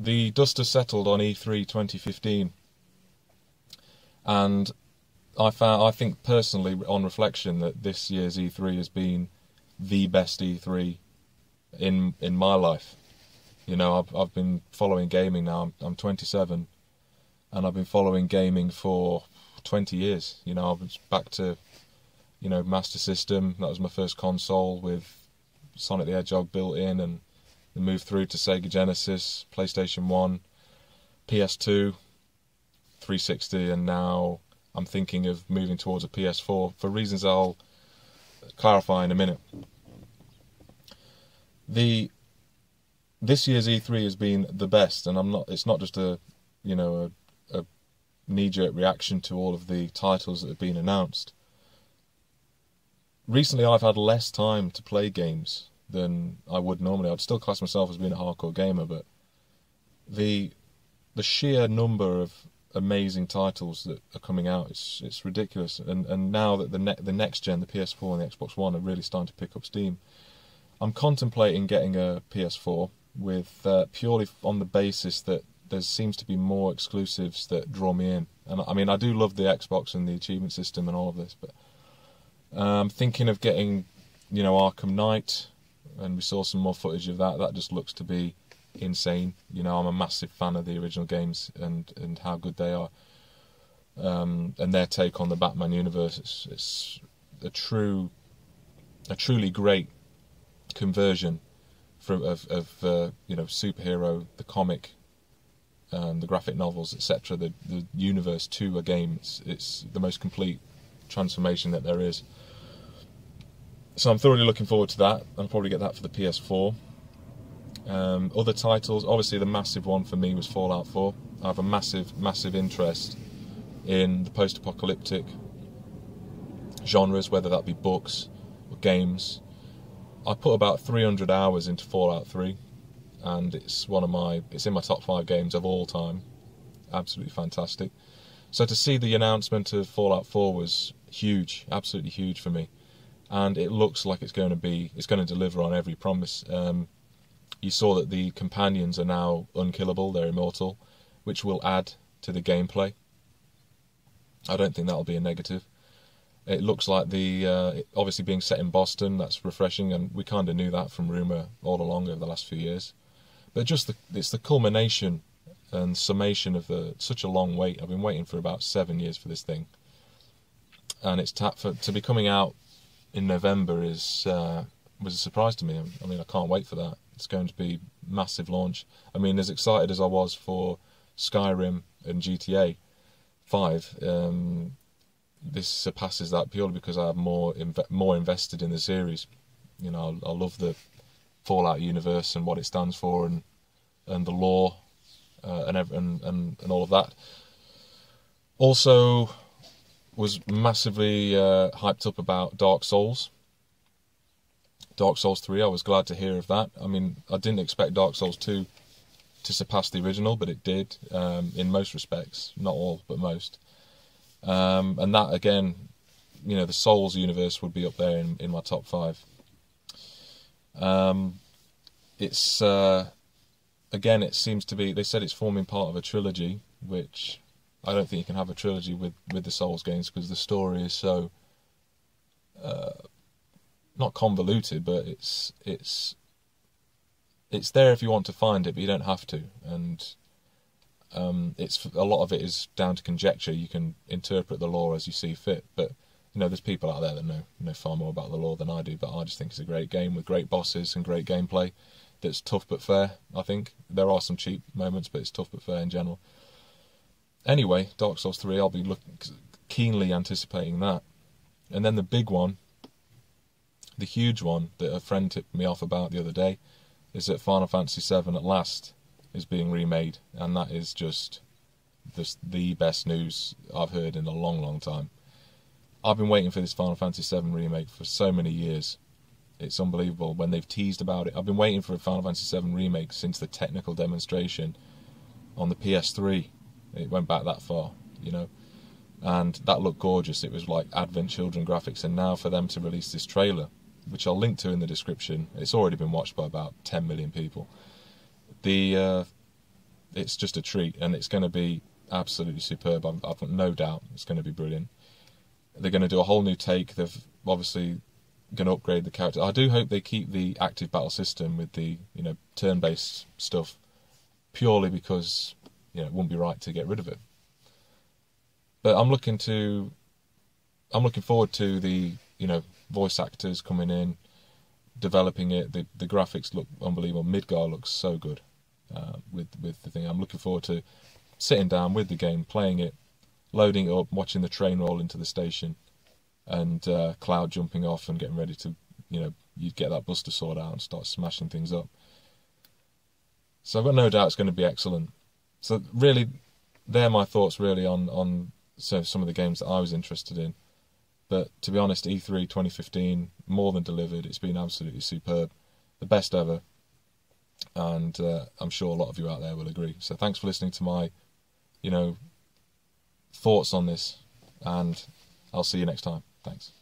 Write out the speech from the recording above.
the dust has settled on E3 2015, and I think personally, on reflection, that this year's E3 has been the best E3 in my life. You know, I've been following gaming now. I'm 27, and I've been following gaming for 20 years. You know, I was back to, you know, Master System. That was my first console with Sonic the Hedgehog built in, and moved through to Sega Genesis, PlayStation 1, PS2, 360, and now I'm thinking of moving towards a PS4 for reasons I'll clarify in a minute. This year's E3 has been the best, and it's not just a knee-jerk reaction to all of the titles that have been announced. Recently, I've had less time to play games than I would normally. I'd still class myself as being a hardcore gamer, but the sheer number of amazing titles that are coming out, it's ridiculous. And now that the next gen, the PS4 and the Xbox One, are really starting to pick up steam, I'm contemplating getting a PS4 with purely on the basis that there seems to be more exclusives that draw me in. And I mean, I do love the Xbox and the achievement system and all of this, but I'm thinking of getting, you know, Arkham Knight, and we saw some more footage of that. That just looks to be insane. You know, I'm a massive fan of the original games and how good they are, and their take on the Batman universe. It's a truly great conversion of you know, superhero, the comic, the graphic novels, etc., the universe to a game. It's the most complete transformation that there is. So I'm thoroughly looking forward to that. I'll probably get that for the PS4. Other titles, obviously the massive one for me was Fallout 4. I have a massive interest in the post-apocalyptic genres, whether that be books or games. I put about 300 hours into Fallout 3, and it's in my top 5 games of all time. Absolutely fantastic. So to see the announcement of Fallout 4 was huge, absolutely huge for me. And it looks like it's going to deliver on every promise. You saw that the companions are now unkillable, they're immortal, which will add to the gameplay. I don't think that'll be a negative. It looks like obviously being set in Boston, that's refreshing, and we kind of knew that from rumour all along over the last few years. But it's the culmination and summation of such a long wait. I've been waiting for about 7 years for this thing, and to be coming out in November was a surprise to me. I mean, I can't wait for that. It's going to be massive launch. I mean, as excited as I was for Skyrim and GTA 5, this surpasses that purely because I have more invested in the series. You know, I love the Fallout universe and what it stands for, and the lore, and all of that. Also, was massively hyped up about Dark Souls 3. I was glad to hear of that. I mean, I didn't expect Dark Souls 2 to surpass the original, but it did, in most respects. Not all, but most. And that, again, you know, the Souls universe would be up there in my top 5. It's again, it seems to be, they said it's forming part of a trilogy, which I don't think you can have a trilogy with the Souls games, because the story is so not convoluted, but it's there if you want to find it, but you don't have to. And it's a lot of it is down to conjecture. You can interpret the lore as you see fit, but you know, there's people out there that know far more about the lore than I do. But I just think it's a great game with great bosses and great gameplay. That's tough but fair. I think there are some cheap moments, but it's tough but fair in general. Anyway, Dark Souls 3, I'll be keenly anticipating that. And then the big one, the huge one that a friend tipped me off about the other day, is that Final Fantasy VII at last is being remade, and that is just the best news I've heard in a long time. I've been waiting for this Final Fantasy VII remake for so many years. It's unbelievable when they've teased about it. I've been waiting for a Final Fantasy VII remake since the technical demonstration on the PS3. It went back that far, you know, and that looked gorgeous. It was like Advent Children graphics, and now for them to release this trailer, which I'll link to in the description. It's already been watched by about 10 million people. The it's just a treat, and it's going to be absolutely superb. I've got no doubt it's going to be brilliant. They're going to do a whole new take. They've obviously going to upgrade the character. I do hope they keep the active battle system with the turn-based stuff, purely because it wouldn't be right to get rid of it. But I'm looking forward to the voice actors coming in, developing it. The graphics look unbelievable. Midgar looks so good with the thing. I'm looking forward to sitting down with the game, playing it, loading it up, watching the train roll into the station, and Cloud jumping off and getting ready to, you get that Buster Sword out and start smashing things up. So I've got no doubt it's going to be excellent. So really, they're my thoughts really on some of the games that I was interested in. But to be honest, E3 2015, more than delivered. It's been absolutely superb. The best ever. And I'm sure a lot of you out there will agree. So thanks for listening to my, thoughts on this. And I'll see you next time. Thanks.